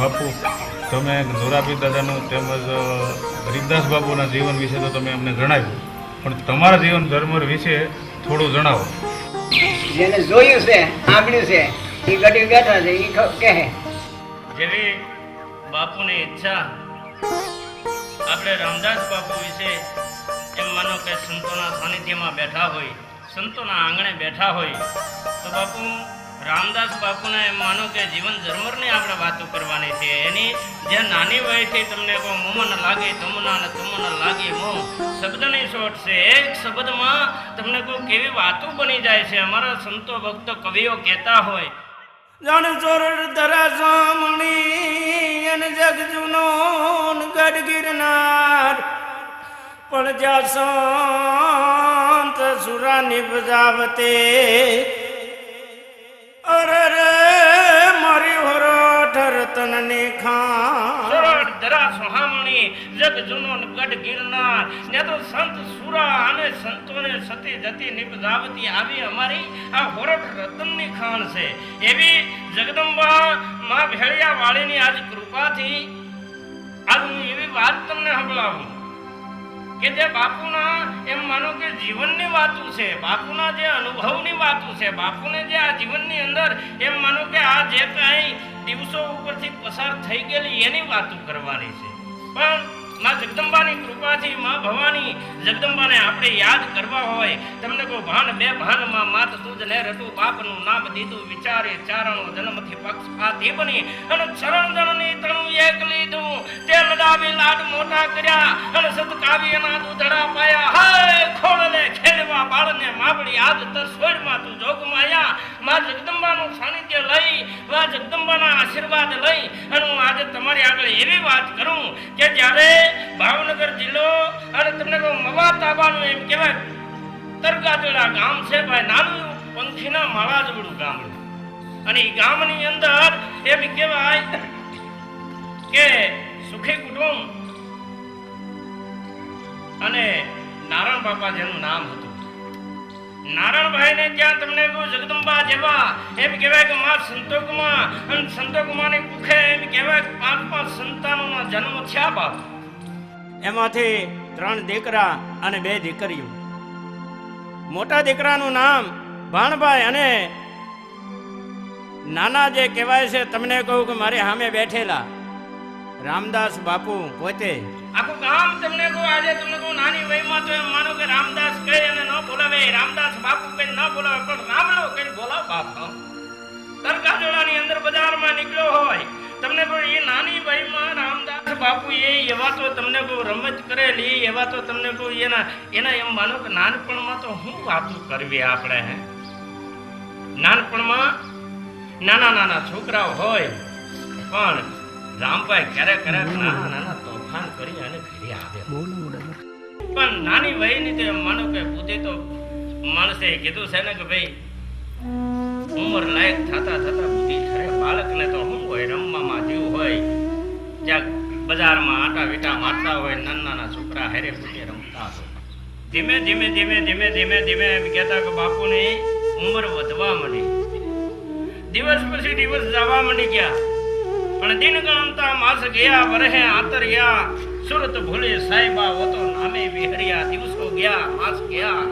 બાપુ, તમે નોરાબી દાદાનું તેમજ હરિદાસ બાપુના જીવન વિશે તો તમે અમને જણાવ્યું, પણ તમારા જીવન ધર્મ વિશે થોડું જણાવો. જેને જોયું છે, સાંભળ્યું છે, એ ઘડી બેઠા છે, એ કહે. જેવી બાપુની ઈચ્છા આપણે રામદાસ બાપુ વિશે એમ માનો કે સંતોના સાનિધ્યમાં બેઠા હોય, સંતોના આંગણે બેઠા હોય, તો બાપુ રામદાસ બાપુને એમ માનો કે જીવન ધર્મરની આપણે વાતો કરવાની છે. એની જે નાની વયથી તમને કોઈ મોમન લાગે તમના અને તમના લાગે મો શબ્દની શોટ છે. એક શબ્દમાં તમને કોઈ કેવી વાતો બની જાય છે. અમારા સંતો ભક્તો કવિઓ કહેતા હોય, જણ ચોર ધરા સામણી અને જગ જુનો ગઢ ગિરનાર પણ જ્યાં સંત સુરા નિપજાવતે અરે રે મારી હોરઠ રતનની ખાન ધરા સોહામણી જગ જુનો ગઢ ગિરનાર ને તો સંત સુરા અને સંતોને સતી જતી નિપજાવતી આવી અમારી આ હોરઠ રતનની ખાન છે. એવી જગદંબા માં ભેળિયા વાળીની આજ કૃપાથી આજ હું એવી વાત તમને સંભળાવું કે જે બાપુના એમ માનો કે જીવનની વાતો છે, બાપુના જે અનુભવની વાતો છે, બાપુને જે આ જીવનની અંદર એમ માનો કે આ જે કાંઈ દિવસો ઉપરથી પસાર થઈ ગયેલી એની વાતો કરવાની છે. પણ માં જગદંબાની કૃપાથી માં ભવાની જગદંબાને આપણે યાદ કરવા હોય, તમને કોઈ ભાન બે ભાનમાં માત તુજ ને રટું બાપનું નામ દીધું વિચારે ચારણો જન્મથી પક્ષપાતી બની અને ચરણ જણની તણું એક લીધું તે લડાવી લાડ મોટા કર્યા અને સતકાવી એના દૂધડા પાયા. હાય ખોળને ખેડવા બાળને માવડી આજ તસોડમાં તું જોગમાયા. માં જગદંબાનું સાનિધ્ય લઈ, માં જગદંબાના આશીર્વાદ લઈ અને હું આજે તમારી આગળ એવી વાત કરું કે જ્યારે ભાવનગર જિલ્લો અને તમને કહું મવા તાબાનું એમ કહેવાય તરગાજડા ગામ છે ભાઈ, નાનું પંખીના માળા જેવડું ગામડું. અને એ ગામની અંદર એમ કહેવાય કે સુખી કુટુંબ અને નારાયણ બાપા જેનું નામ હતું. નારાયણભાઈ ને ત્યાં તમને કહું જગદંબા જેવા એમ કહેવાય કે માં સંતોકમાં અને સંતોકમાંની કુખે એમ કહેવાય કે 5 સંતાનોના જન્મ થયા બાપ. એમાંથી 3 દીકરા અને 2 દીકરીઓ. મોટા દીકરાનું નામ ભાણભાઈ અને નાના જે કહેવાય છે તમને કહું કે મારી સામે બેઠેલા રામદાસ બાપુ પોતે. આખું ગામ તમને કહું આજે તમને કહું નાની વયમાં તો એમ માનો કે રામદાસ કહે અને ન બોલાવે, રામદાસ બાપુ કહે ન બોલાવે, પણ રામલો કહે બોલાવ બાપ. તરગાજોડાની અંદર બજારમાં નીકળ્યો હોય તમને કહું એ નાની વયમાં રામદાસ બાપુ એવા તો તમને કહું રમત કરેલી, એવા તો તમને કહું એના એમ માનો કે નાનપણમાં તો હું વાતો કરવી આપણે. હે નાનપણમાં નાના નાના છોકરાઓ હોય પણ રામભાઈ ક્યારેક નાના તોફાન કરી અને ઘરે આવે. પણ નાની વયની તો એમ માનો કે બુદ્ધિ તો માણસે કીધું છે ને કે ભાઈ ઉંમર લાયક થતા થતા બુદ્ધિ ખરે. બાળકને તો શું હોય, રમવામાં જીવ હોય, જ્યાં બજારમાં આટા વીટા મારતા હોય, નાના છોકરા હારે પોતે રમતા હોય. ધીમે ધીમે ધીમે ધીમે ધીમે ધીમે એમ કહેતા કે બાપુની ઉંમર વધવા માંડી. દિવસ પછી દિવસ જવા માંડી ગયા. પણ દિન ગણતા માસ ગયા વરહે આતર્યા સુરત ભૂલે સાહેબા વો તો નામે વિહર્યા દિવસો ગયા માસ ગયા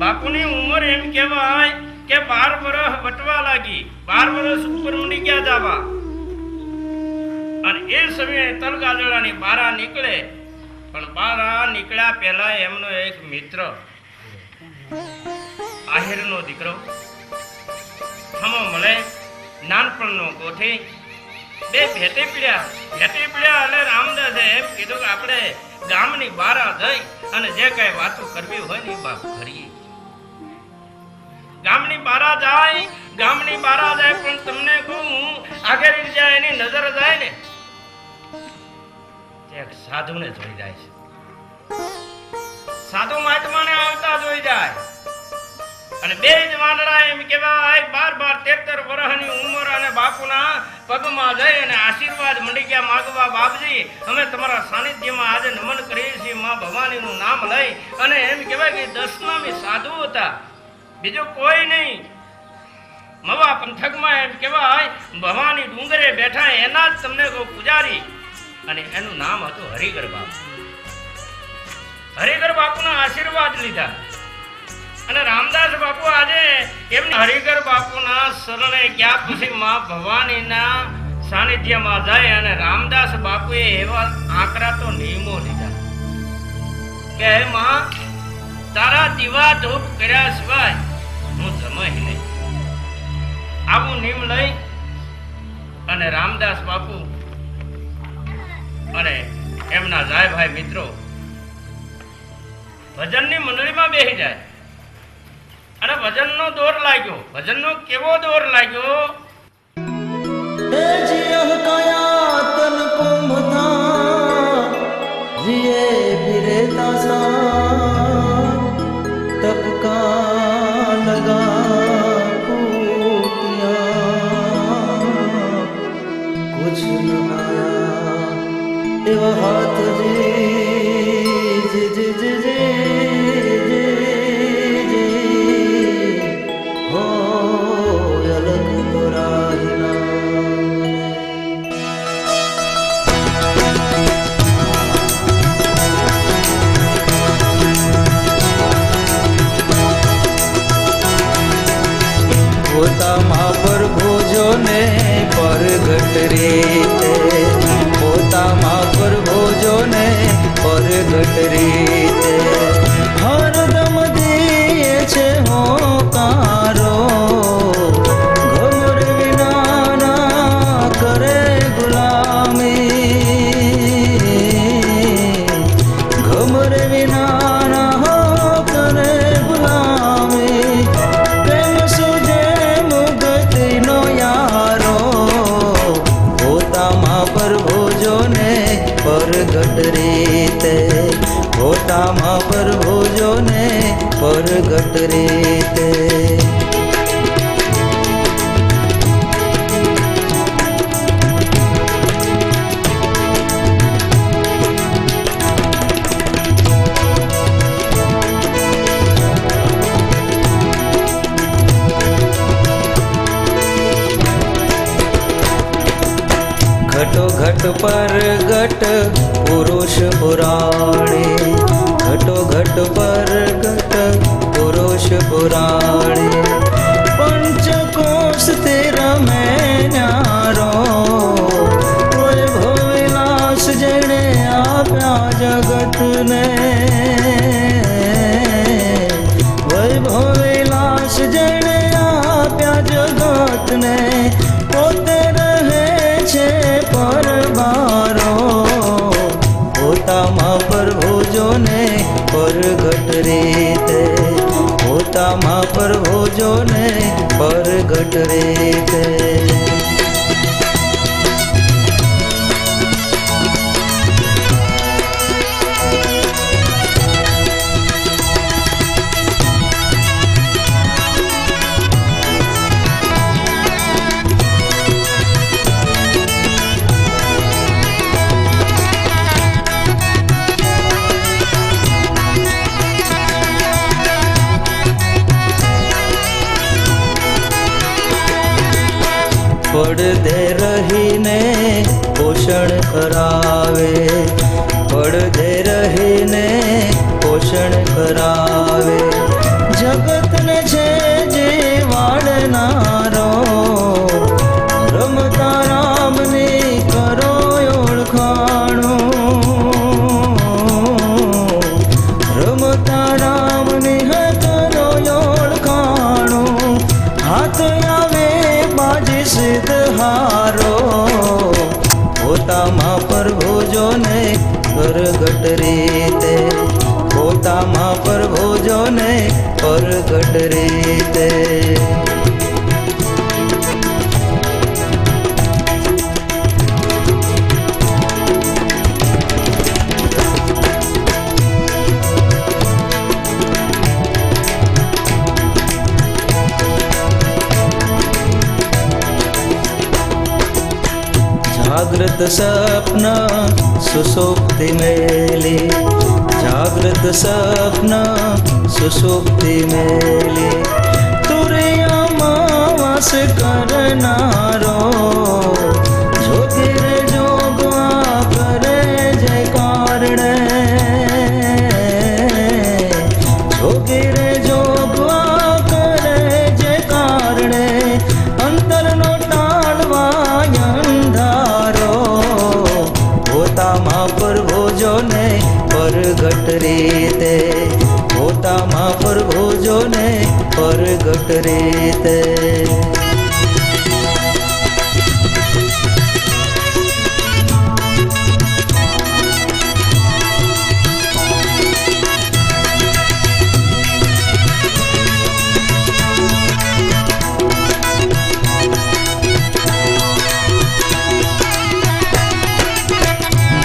બાપુની ઉંમર એમ કહેવાય કે 12 વર્ષ વટવા લાગી 12 વર્ષ ઉપર ઊંડી ગયા જાવા અને એ સમયે તલગાજડાની બારા નીકળે પણ બારા નીકળ્યા પહેલા એમનો એક મિત્ર આહિરનો દીકરો હમો મળે નાનપણનો ગોઠી બે ભેટે પીડ્યા એટલે રામદાસે એમ કીધું કે આપણે ગામની બારા જઈ અને જે કઈ વાતો કરવી હોય ને બાપ કરીએ ગામની બારા જાય પણ તમને કહું આગળ જાય એની નજર જાય ને એક સાધુને જોઈ જાય છે સાધુ મહાત્માને આવતા જોઈ જાય અને બે જ વાંદરા એમ કહેવાય 12-13 વર્ષની ઉંમર અને બાપુના પગમાં જઈ અને આશીર્વાદ મંડી ગયા માગવા બાપજી અમે તમારા સાનિધ્યમાં આજે નમન કરીએ છીએ માં ભવાનીનું નામ લઈ અને એમ કહેવાય કે 10 નામી સાધુ હતા બીજો કોઈ નહીં મવા પંથકમાં એમ કહેવાય ભવાની ડુંગરે બેઠા એના જ તમને કહું પૂજારી અને એનું નામ હતું હરિગર બાપુ હરિગર બાપુના આશીર્વાદ લીધા અને રામદાસ બાપુ આજે એમને હરિગર બાપુના શરણે ગયા પછી માં ભવાનીના સાનિધ્યમાં જાય અને રામદાસ બાપુએ એવા આકરા તો નિયમો લીધા કે હે માં તારા દીવા ધૂપ કર્યા સિવાય હું જમાઈ નહીં આવું નિયમ લઈ અને રામદાસ બાપુ અને એમના જાય ભાઈ મિત્રો ભજનની મંડળીમાં બેસી જાય અને ભજનનો દોર લાગ્યો ભજનનો કેવો દોર લાગ્યો तन को मुता जिए फिरे तासा तब का लगा फूटिया कुछ न आया एवा हाथ परगट रीते पोताમાં પ્રભુજોને પરગટ રીતે હરદમ દીએ છે હોકારો ઘમર વિનાના કરે ગુલામી ઘમર વિનાના હો કરે ગુલામી પ્રેમ સુજે મુગતિનો યારો પ્રભુજોને પરગટ રીતે હોતામાં પ્રભુજોને પરગટ રીતે घटो घट पर घट पुरुष पुराणे घटो घट पर घट पुरुष पुराणे पंचकोश तेरा मैं न्यारो वैभव विलास जने आप्या जगत ने वैभव विलास जने आप्या जगत ने पोते परबारो પોતામાં પ્રભુજોને પરગટ રીતે પોતામાં પ્રભુજોને પરગટ રીતે પડદે રહીને પોષણ કરાવે, પડદે રહીને પોષણ કરાવે. જગતને છે જે વાળનારો, રમતા રામની કરો ઓળખાણું, રમતા રામની કરો ઓળખાણું. હાથ આવે બાજી સિદ્ધહારો, પોતામાં પ્રભુજોને પ્રગટ રીતે, પોતામાં પ્રભુજોને પ્રગટ રીતે. જાગ્રત સ્વપ્ન સુષુપ્તિ મેલી, જાગ્રત સ્વપ્ન સુષુપ્તિ મેલી. તુરિયામાં વાસ કરનારો, જોગી રે જોગવા કરે જય કારણે, જોગી રે જોગવા કરે જય કારણે. અંતરનો ટાળવા અંધારો, પોતામાં પ્રભુજોને પ્રગટ રીતે, પોતામાં પ્રભુજોને પ્રગટ રીતે.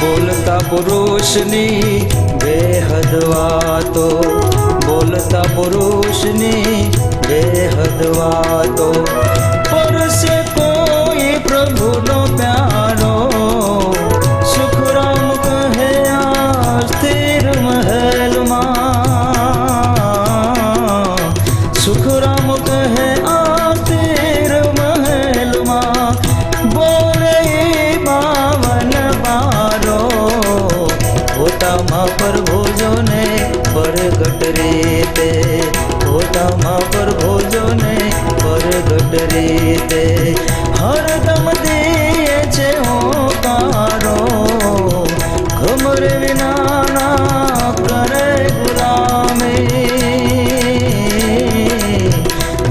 બોલતા પુરુષની બેહદ વાતો, બોલતા પુરુષની બેહદ વાતો. પરસે કોઈ પ્રભુનો પ્યારો, સુખરામ કહે આ સ્થિર મહેલમાં, સુખરામ કહે આ સ્થિર મહેલમાં. બોલે બાવન બારો, પોતામાં પ્રભુજોને પ્રગટ રીતે, પોતામાં પ્રભુજોને પ્રગટ રીતે. હરદમ દે છે હોકારો, ઘમર વિનાના કરે ગુલામી,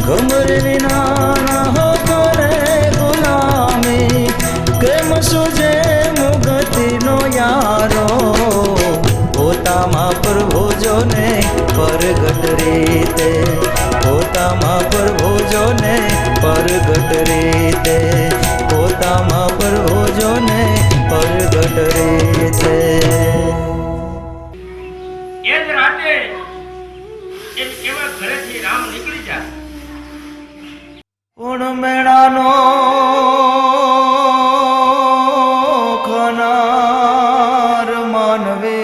ઘમર વિનાના કરે ગુલામી. કેમ સુજે મુગતિનો યારો, પોતામાં પ્રભુજોને પ્રગટ રીતે, પોતામાં પ્રભુજોને પ્રગટ રીતે, પોતામાં પ્રભુજોને પ્રગટ રીતે. એ જ રાતે એક એવા ઘરેથી રામ નીકળી જાય. પૂર્ણ મેળાનો ખનાર માનવે,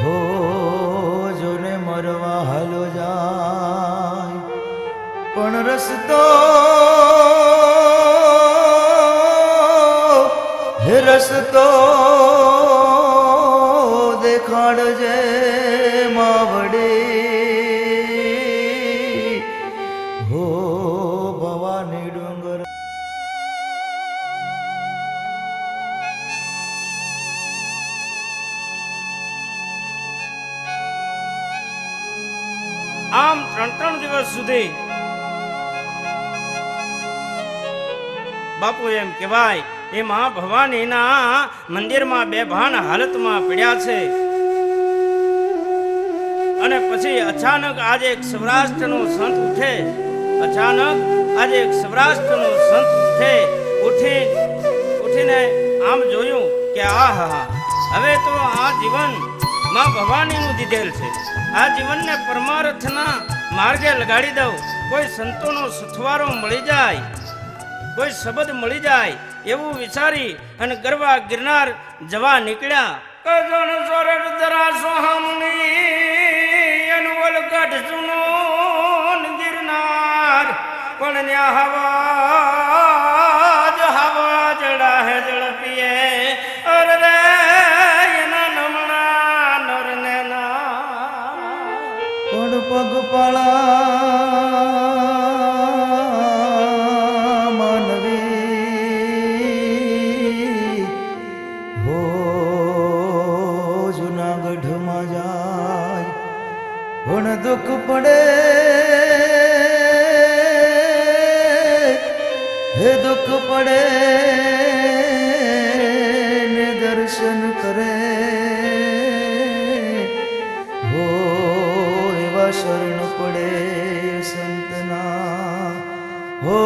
હો જોને મરવા હાલો જાય. પણ રસ્તો હે રસ્તો દેખાડજે માવડી, હો ભવાની ડુંગર. આમ 3 દિવસ સુધી બાપુ એમ કહેવાય એ મા ભવાનીના મંદિરમાં બેભાન હાલતમાં પડ્યા છે. અને પછી અચાનક આજે એક સૌરાષ્ટ્રનો સંત ઉઠે, અચાનક આજે એક સૌરાષ્ટ્રનો સંત ઉઠીને આમ જોયું કે આહા, હવે તો આ જીવન માં ભવાનીનું દીધેલ છે, આ જીવનને પરમાર્થના માર્ગે લગાડી દઉં. કોઈ સંતોનો સથવારો મળી જાય, કોઈ શબ્દ મળી જાય એવું વિચારી અને ગરવા ગિરનાર જવા નીકળ્યા. કજણ સોરઠ દરા સોહામણી અનવલ ગઢ સુનો ગિરનાર પણ ન્યા હવા જડા હે ઝડપીએ અરે રે એના નમણા નરને ના પણ પગપાળા માનવી હો જુનાગઢમાં જાય પણ દુઃખ પડે હે દુઃખ પડે ને દર્શન કરે હો એવા શરણ પડે સંતના હો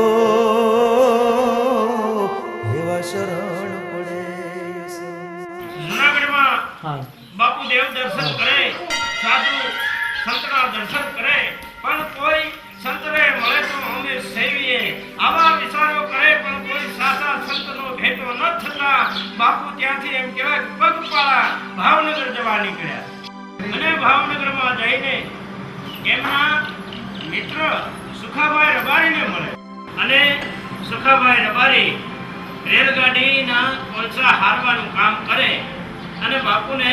એવા શરણ પડે જુનાગઢમાં બાપુ દેવ દર્શન કરે સાધુ સંતના દર્શન કરે પણ કોઈ સંતને મળે તો અમે સેવીએ આવા વિચારો કરે પણ કોઈ સાચા સંતનો ભેટો ન થતા બાપુ ત્યાંથી એમ કહેવાય પગપાળા ભાવનગર જવા નીકળ્યા અને ભાવનગરમાં જઈને એમના મિત્ર સુખાભાઈ રબારીને મળે અને સુખાભાઈ રબારી રેલગાડીના કોલસા હારવાનું કામ કરે અને બાપુને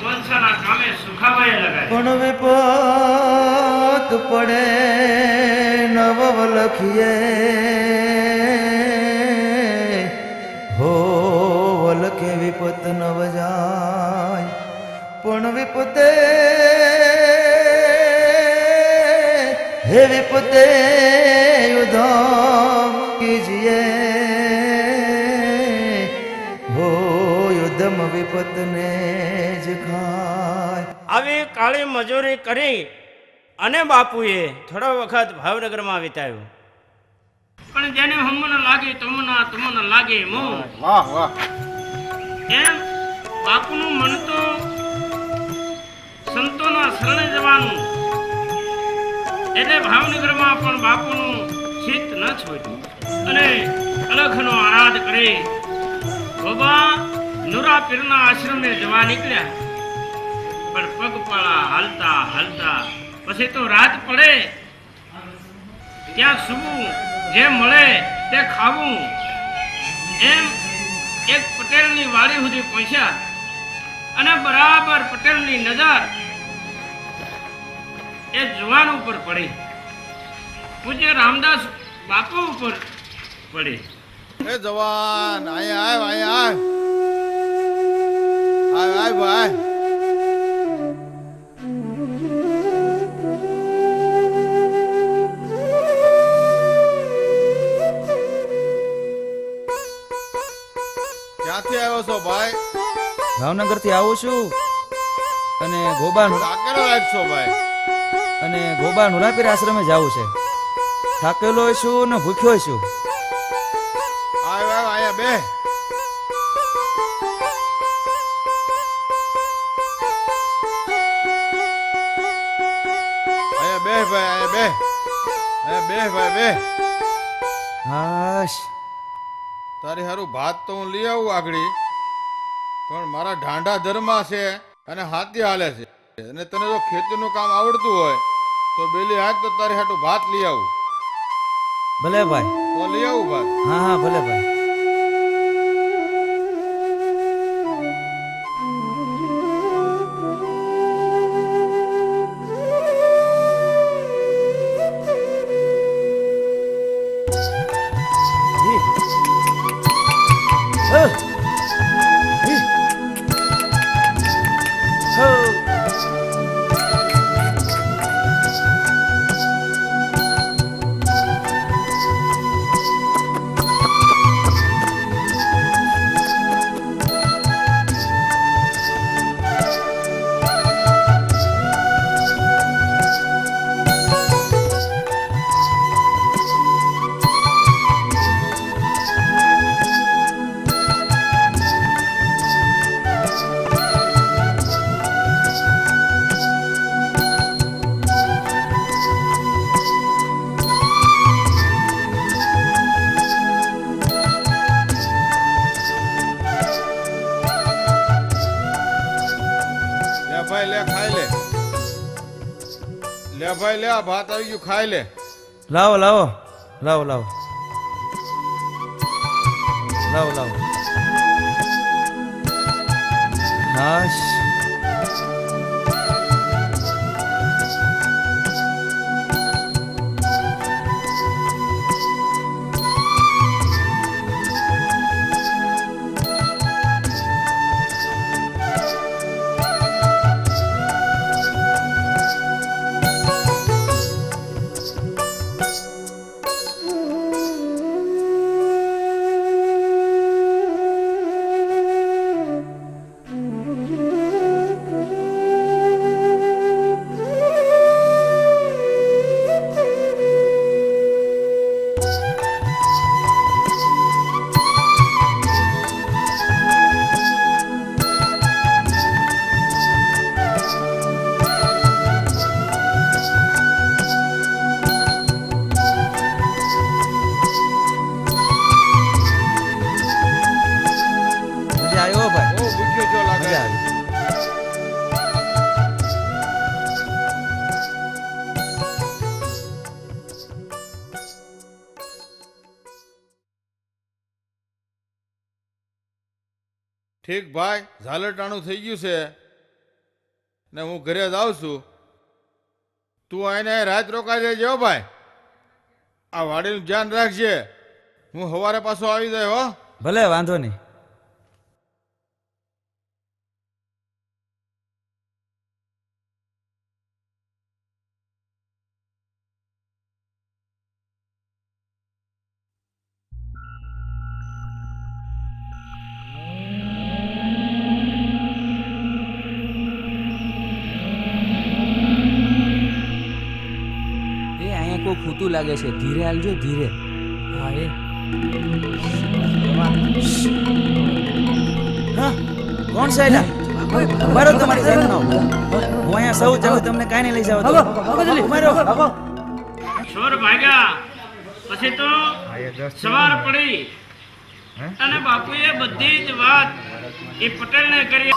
કોલસાના કામે સુખાભાઈએ લગાડે પણ વિપત પડે નવ વલખીએ હો વલખે વિપત નવ જાય પણ વિપતે હે વિપતે યુદ્ધ કીજીએ હો યુદ્ધમાં વિપતને જ ખાય આવી કાળી મજૂરી કરી અને બાપુએ થોડો વખત ભાવનગરમાં વિતાવ્યો પણ જેને હમને લાગે તમને લાગે મોં વાહ વાહ એમ બાપુનું મન તો સંતોના શરણે જવાનું એટલે ભાવનગરમાં પણ બાપુનું ચિત્ત ન છોડ્યું અને અલખનો આરાધ કરે ગોબા નુરા પીરના આશ્રમે જવા નીકળ્યા પણ પગપાળા હાલતા હાલતા પછી તો રાત પડે ત્યાં સૂવું જે મળે તે ખાવું એમ એક પટેલની વાડી સુધી પહોંચ્યા અને બરાબર પટેલની નજર એ જુવાન ઉપર પડી પૂજ્ય રામદાસ બાપુ ઉપર પડી એ જવાન આય ભાઈ ક્યાંથી આવ્યો છો ભાઈ? ભાવનગર થી આવું છું અને ગોબા થાકેલો લાગશો ભાઈ. અને ગોબા નુરાપીર આશ્રમે જાવું છે. થાકેલો છું ને ભૂખ્યો છું. આયા બે. આયા બે ભાઈ, આયા બે. આયા બે ભાઈ બે. હાશ તારી હારું ભાત તો હું લઈ આવું આગળી, પણ મારા ઢાંઢા ધરમાં છે અને હાથી હાલે છે, અને તને જો ખેતીનું કામ આવડતું હોય તો બેલી હાથ તો તારી હાટું ભાત લઈ આવું. ભલે ભાઈ. તો લઈ આવું ભાત. હા હા ભલે ભાઈ. ભાઈ લે ખાઈ લે. લે ભાઈ લે, આ ભાત આવી ગયું, ખાઈ લે. લાવો લાવો લાવો લાવો લાવો લાવો હાશ મજા આવ્યો ભાઈ બહુ ભૂખ્યો છો લાગે. મજા આવી ઠીક ભાઈ, ઝાલરટાણું થઈ ગયું છે ને હું ઘરે જાઉં છું. તું આઈને રાત રોકાઈ જજો હો ભાઈ. આ વાડીનું ધ્યાન રાખજે. હું સવારે પાછો આવી જાય હો. ભલે વાંધો નહીં એ અહીંયા કોઈ ખૂતું લાગે છે, ધીરે હાલજો, ધીરે. હા એ હા કોણ છે એલા ઉભા રહો તમારી જાતનો હું અહીંયા સૌ ચાલુ તમને કાંઈ નહીં લઈ જાવ તો ઉભા રહો ચોર ભાગ્યા પછી તો સવાર પડી અને બાપુએ બધી જ વાત એ પટેલને કરી.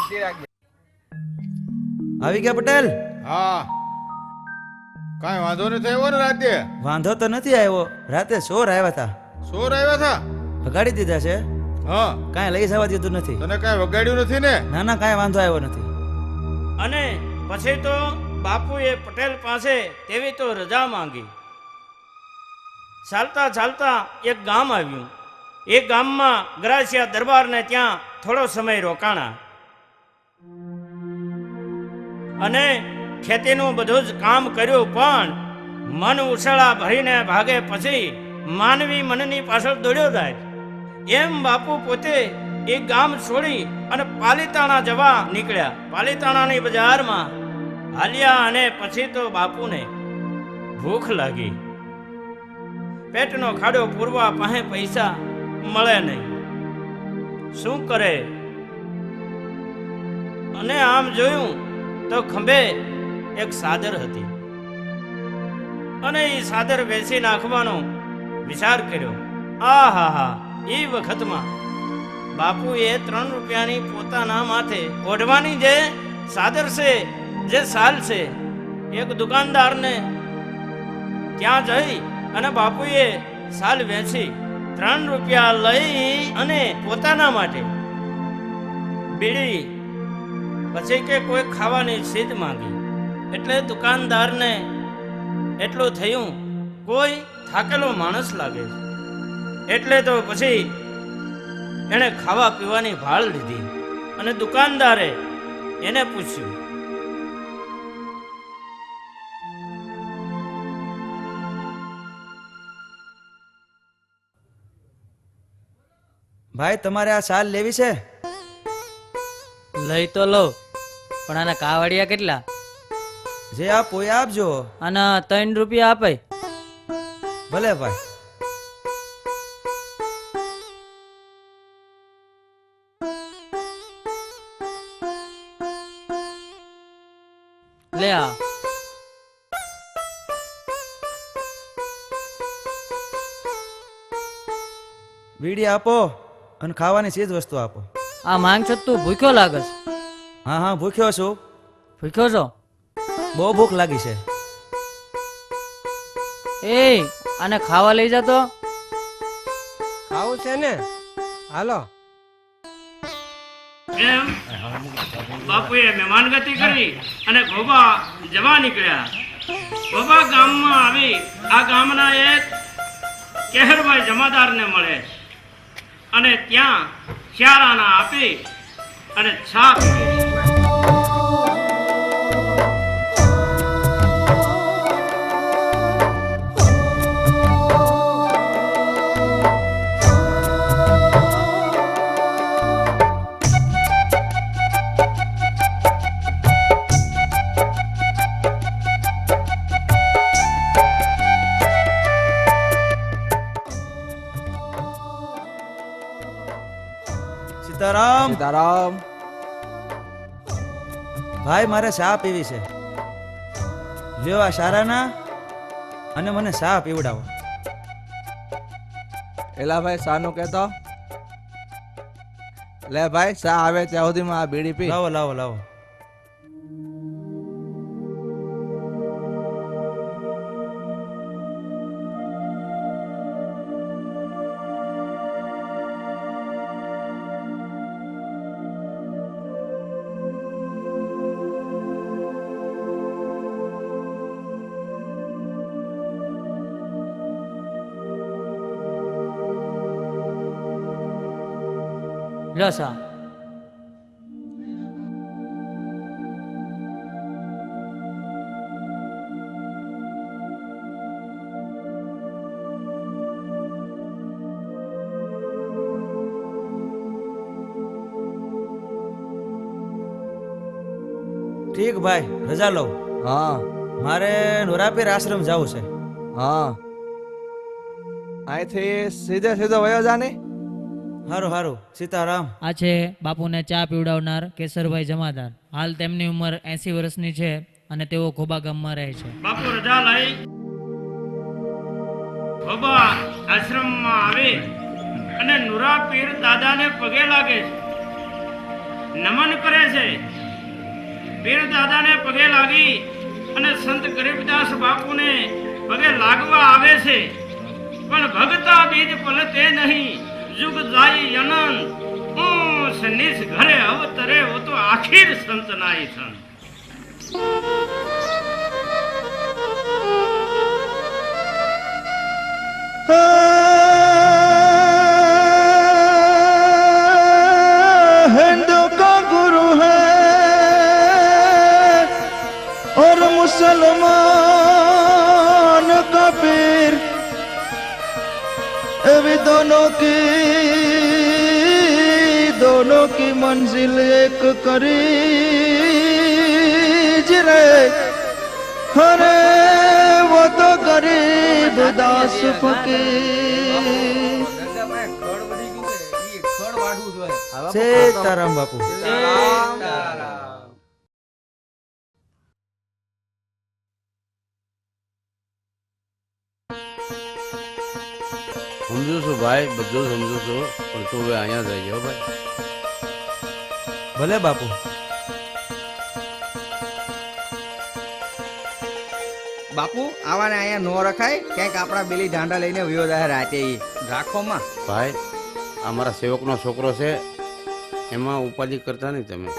આવી ગયા પટેલ હા, કાંઈ વાંધો નથી થયો ને રાતે? વાંધો તો નથી આવ્યો રાતે ચોર આવ્યા હતા ચોર આવ્યા હતા? ભગાડી દીધા છે હા, કાંઈ લઈ જવા દીધું નથી તને કાંઈ વગાડ્યું નથી ને? ના ના કાંઈ વાંધો આવ્યો નથી અને પછી તો બાપુએ પટેલ પાસે તેવી તો રજા માંગી. ચાલતા ચાલતા એક ગામ આવ્યું. એ ગામમાં ગ્રાસિયા દરબારને ત્યાં થોડો સમય રોકાણા અને ખેતીનું બધું જ કામ કર્યું. પણ મન ઉછળા ભરીને ભાગે પછી માનવી મનની પાછળ દોડ્યો જાય. એમ બાપુ પોતે એ ગામ છોડી અને પાલીતાણા જવા નીકળ્યા. પાલીતાણાની બજારમાં હાલ્યા અને પછી તો બાપુને ભૂખ લાગી. પેટનો ખાડો પૂરવા પાસે પૈસા મળે નહીં, શું કરે? અને આમ જોયું તો ખંભે એક સાદર હતી અને એ સાદર વેચી નાખવાનો વિચાર કર્યો. આ હા હા, એ વખતમાં બાપુએ 3 રૂપિયાની પોતાના માથે ઓઢવાની જે સાદર છે, જે સાલ છે, એક દુકાનદારને ત્યાં જઈ અને બાપુએ સાલ વેચી 3 રૂપિયા લઈ અને પોતાના માટે બીડી પછી કે કોઈ ખાવાની ચીજ માંગી. એટલે દુકાનદારને એટલું થયું કોઈ થાકેલો માણસ લાગે છે. એટલે તો પછી એણે ખાવા પીવાની ભાળ લીધી અને દુકાનદારે એને પૂછ્યું, ભાઈ તમારે આ સાલ લેવી છે? લઈ તો લો, પણ આના કાવડિયા કેટલા? જે આપો એ આપજો. આના 3 રૂપિયા આપે. ભલે ભાઈ. લે આ બીડી આપો અને ખાવાની ચીજ વસ્તુ આપો. આ માંગ છો તું ભૂખ્યો લાગસ? હા હા ભૂખ્યો છું, ભૂખ્યો છો? બહુ ભૂખ લાગી છે. એ અને ખાવા લઈ જતો. ખાવું છે ને, હાલો. એમ બાપુએ મહેમાનગતિ કરી અને ગોબા જવા નીકળ્યા. ગોબા ગામમાં આવી આ ગામના એક કેહરભાઈ જમાદારને મળે અને ત્યાં ચારાના આપી અને છા પીવે. સીતારામ. સીતારામ. ભાઈ મારે ચા પીવી છે. લ્યો આ સારાના અને મને ચા પીવડાવો. એલા ભાઈ શા નું કહેતો? લે ભાઈ શા આવે ત્યાં સુધીમાં આ બીડી પી. લાવો લાવો લાવો. લ્યો સા. ઠીક ભાઈ, રજા લઉં. હા મારે નોરાપીર આશ્રમ જવું છે. હા, અહીંથી સીધે સીધો વયો જાને. હારું હારું. સીતારામ. આ છે બાપુને ચા પીવડાવનાર કેશરભાઈ જમાદાર. હાલ તેમની ઉંમર 80 વર્ષની છે અને તેઓ ખોબા ગામમાં રહે છે. બાપુ રજા લઈ ગોબા આશ્રમમાં આવે અને નુરા પીર દાદાને પગે લાગે છે, નમન કરે છે. પીર દાદાને પગે લાગી અને સંત ગરીબદાસ બાપુને પગે લાગવા આવે છે, પણ ભગતા બીજ પલતે નહીં. જુગ જાય અનંત ઊંસ નીચ ઘરે અવતરે વો તો આખીર સંત નાઈ સંત. हिंदू का गुरु है और मुसलमान का पीर, अभी दोनों की मंजिल एक करीज रे. अरे वो तो गरीब दास फकीर. સીતારામ બાપુ. સમજુ છું ભાઈ, બધું સમજુ છું, પણ તું હવે અહીંયા જઈ ગયો ભાઈ. ભલે બાપુ. બાપુ આવાને અહીંયા નો રખાય, ક્યાંક આપણા બેલી ઢાંડા લઈને વયો જાય રાતે. ઈ રાખોમાં ભાઈ આ મારા સેવકનો છોકરો છે, એમાં ઉપાધિ કરતા નહીં તમે.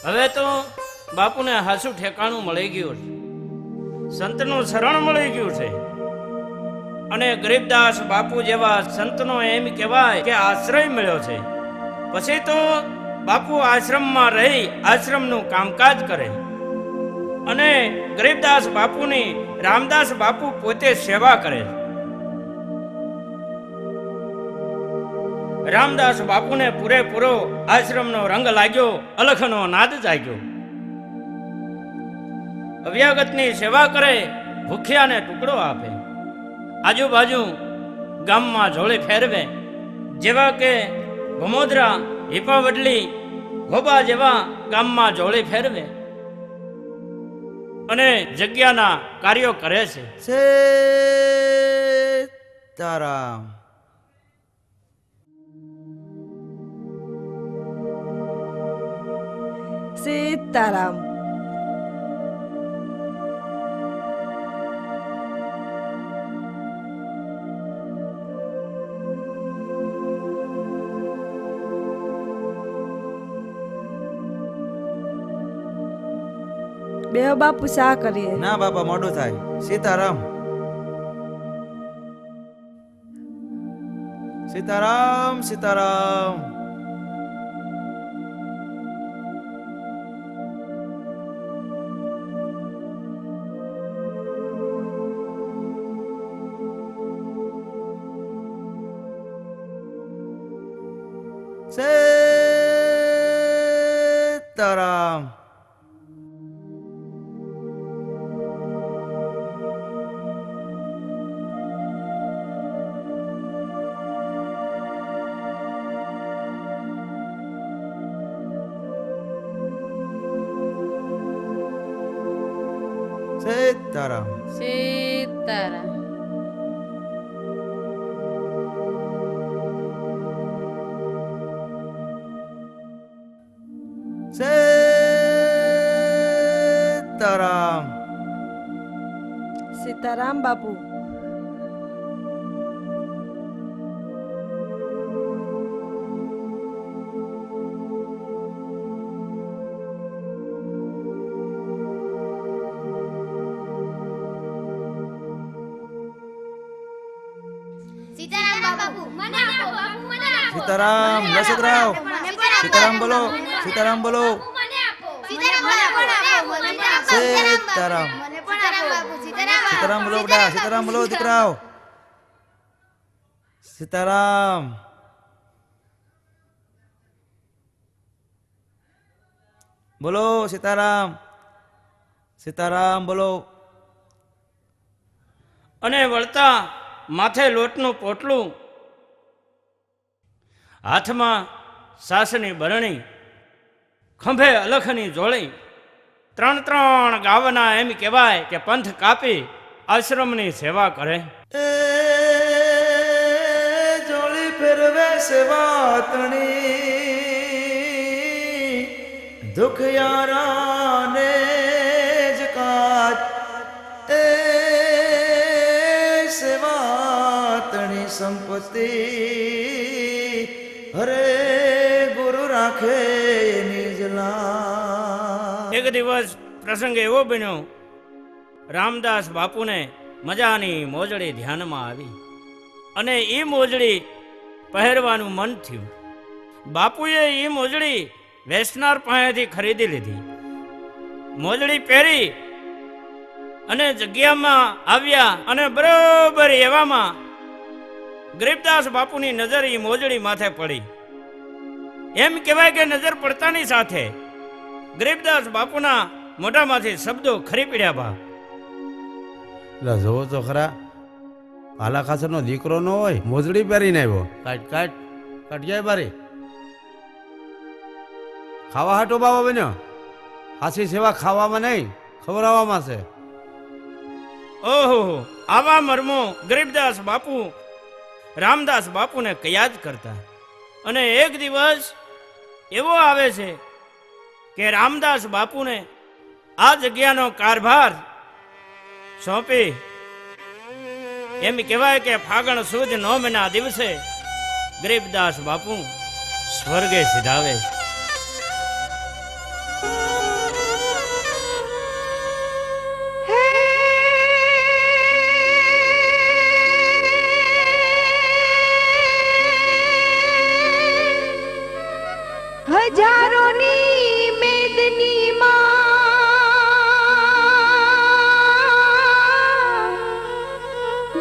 હવે તો બાપુને હાસું ઠેકાણું મળી ગયું છે, સંતનું શરણ મળી ગયું છે અને ગરીબદાસ બાપુ જેવા સંતનો એમ કહેવાય કે આશ્રય મળ્યો છે. પછી તો બાપુ આશ્રમમાં રહી આશ્રમનું કામકાજ કરે અને ગરીબદાસ બાપુની રામદાસ બાપુ પોતે સેવા કરે. રામદાસ બાપુને પૂરેપૂરો આશ્રમનો રંગ લાગ્યો, અલખનો નાદ જાગ્યો. અવ્યાગતની સેવા કરે, ભૂખ્યાને ટુકડો આપે, આજુબાજુ ગામમાં જોળી ફેરવે. જેવા કે ભમોદરા, હિપાવડલી, ગોબા જેવા ગામમાં જોળી ફેરવે અને જગ્યાના કાર્યો કરે છે. સીતારામ. સીતારામ. બેહો બાપુ શા કરીએ. ના બાપા મોડું થાય. સીતારામ સીતારામ સીતારામ. સીતારામ. સીતારામ. સીતારામ. સીતારામ. સીતારામ બાપુ. સીતારામ લસતરાવ. સીતારામ બોલો. સીતારામ બોલો. સીતારામ. સીતારામ બોલો બેટા. સીતારામ બોલો દીકરાઓ. સીતારામ. બોલો સીતારામ. સીતારામ બોલો. અને વળતા માથે લોટનું પોટલું, હાથમાં સાસની બરણી, ખંભે અલખની જોળી, 3 ગાવના એમ કહેવાય કે પંથ કાપી આશ્રમની સેવા કરે. એ જોળી ફેરવે સેવાતણી, દુખયારાને જ કાજ. એ સેવાતણી સંપત્તિ, હરે ગુરુ રાખે નિજલા. એક દિવસ પ્રસંગ એવો બન્યો, રામદાસ બાપુને મજાની મોજડી ધ્યાનમાં આવી અને એ મોજડી પહેરવાનું મન થયું. બાપુએ એ મોજડી વેસનાર પાસેથી ખરીદી લીધી. મોજડી પહેરી અને જગ્યામાં આવ્યા અને બરોબર એવામાં ગરીબદાસ બાપુની નજર એ મોજડી માથે પડી. એમ કહેવાય કે નજર પડતાની સાથે ગરીબદાસ બાપુના મોઢામાંથી શબ્દો ખરી પડ્યા. બા એટલે જોવો તો ખરા, આલા ખાસરનો દીકરો ન હોય, મોજડી પહેરીને આવ્યો. કાટ કાટ કાટ જાય બારી. ખાવા હાટો બાબા બન્યો. હાસી સેવા ખાવામાં નહીં, ખવડાવવામાં છે. ઓહો, આવા મર્મો ગરીબદાસ બાપુ રામદાસ બાપુને કયા જ કરતા. અને એક દિવસ એવો આવે છે કે રામદાસ બાપુને આ જગ્યાનો કારભાર સોંપી, એમ કહેવાય કે ફાગણ સુદ 9ના દિવસે ગરીબદાસ બાપુ સ્વર્ગે સિધાવે. હજારોની મેદની માં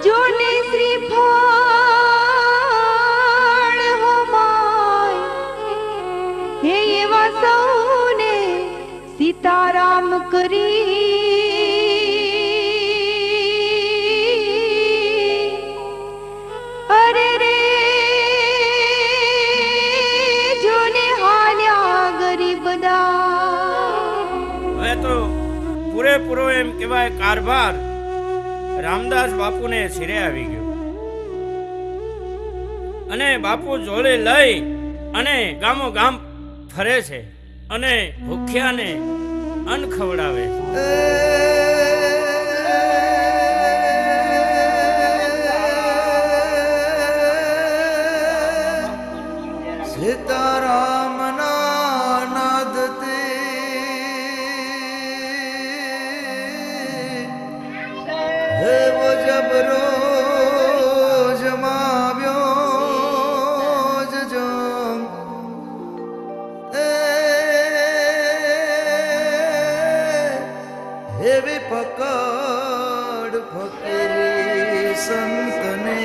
જોને શ્રીફળ હોમાય, હે એવા સૌને સીતારામ કરી અરે રે જોને હાલ્યા ગરીબ દા. હવે તો પૂરેપૂરો એમ કહેવાય કારભાર રામદાસ બાપુને સિરે આવી ગયો અને બાપુ જોડે લઈ અને ગામો ગામ ફરે છે અને ભૂખ્યાને અન્ન ખવડાવે છે. સીતારામના નાદથી રોજ માવ્યો જજો એવી પકડ ફકીરી સંતને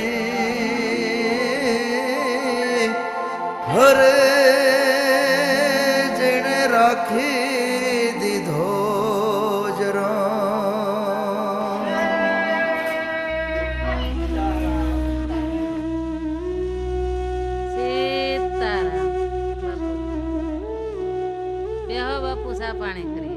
હરે જેણે રાખી દીધો જરા સીતારામ બાપુ બેહો બાપુ સા પાણી કરી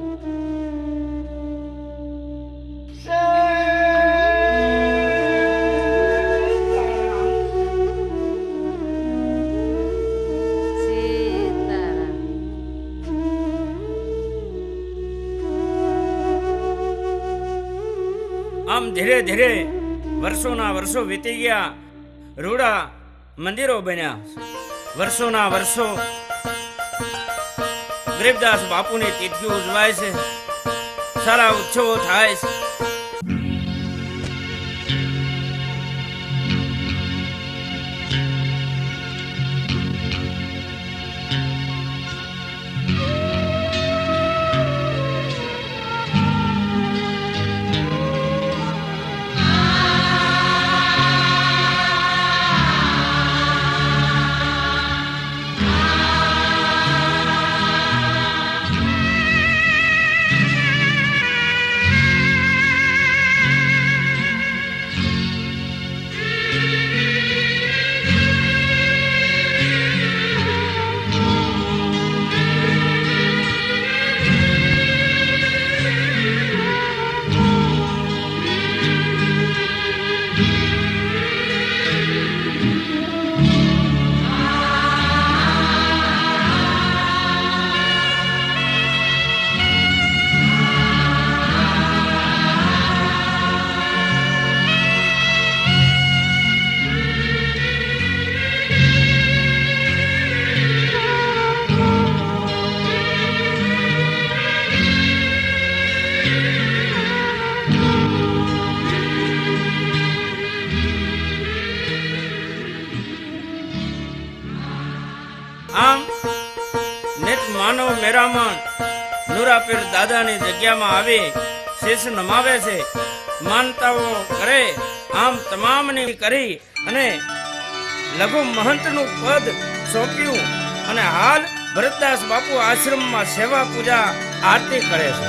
આમ ધીરે ધીરે વર્ષોના વર્ષો વીતી ગયા. રૂડા મંદિરો બન્યા. વર્ષોના વર્ષો ગરીબદાસ બાપુની તિથિઓ ઉજવાય છે. સારા ઉત્સવો થાય છે. આમ નિત માનવ મેરામણ નુરાપીર દાદાની જગ્યામાં આવી શીશ નમાવે છે. માનતાઓ કરે આમ તમામની કરી અને લઘુ મહંતનું પદ સોંપ્યું અને હાલ ભરતદાસ બાપુ આશ્રમમાં સેવા પૂજા આરતી કરે છે.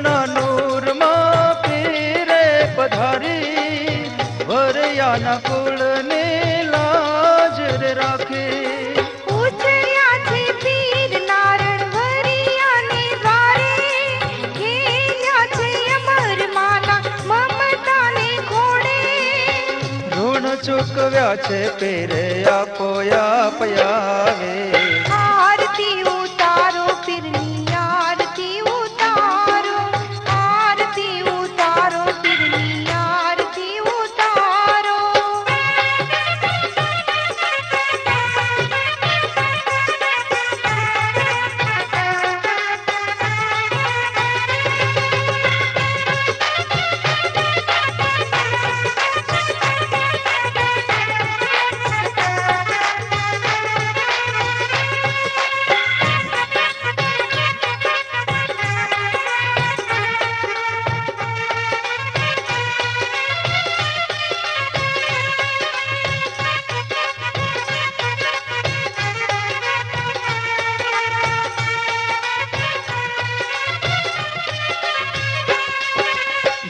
ના નૂરમાં પીરે પધારી વરયાના કુળની લાજ રે રાખી ઉછળ્યા છે પીર નારણ વરિયાને દ્વારે ખેલ્યા છે અમર માના મમતાને ઘોડે ઋણ ચૂકવ્યા છે પીરે આપો આપયાવે આરતી ઉતારો પીરની આરતી ઉતારો આરતી ઉતારો પીરની આરતી ઉતારો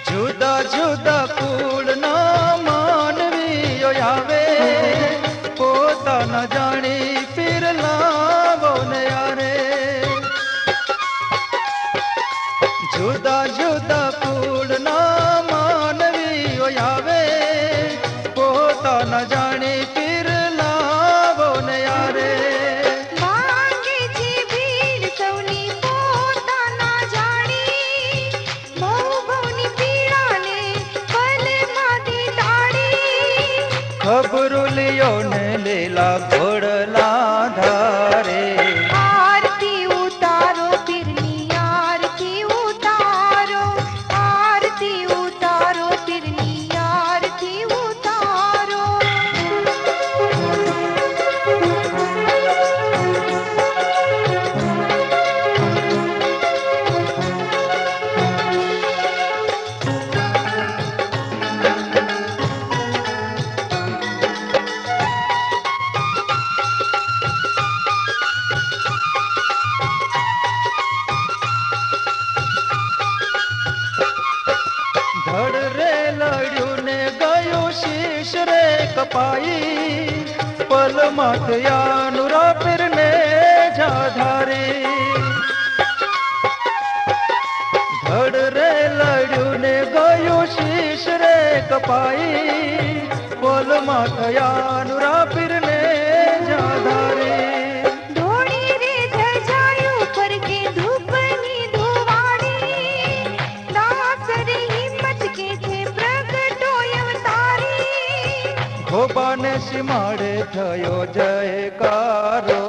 જુદા જુદા કુળના માનવીઓ આવે પોતાના જાણી પીર લાવો ને યારે જુદા જુદા કુળના માનવીઓ આવે પોતાના જાણી પીર લાવો ને યારે માંગે છે ભીડ સૌની પોતાના જાણી બહુ બહુની પીડાને પલમાંથી તાળી ખબરો લિયો ને લીલા ઘોડલા ધારે આરતી ઉતારો પીરની આરતી ઉતારો આરતી ઉતારો પીરની આરતી ઉતારો ધડ રે લડ્યું ને ગયું શીશ રે કપાઈ પલ માથયાનું રાપીર ને જાધારી ધડ રે લડ્યું ને ગયું શીશ રે કપાઈ પલ માથયાનું રાપીર ને જાધારી ધોળી રે ધજાયું પર કે ધૂપની ધુવાડી દાસ રે હિંમત કે છે પ્રગટો અવતારી ખોબાને સીમાડે થયો જયકારો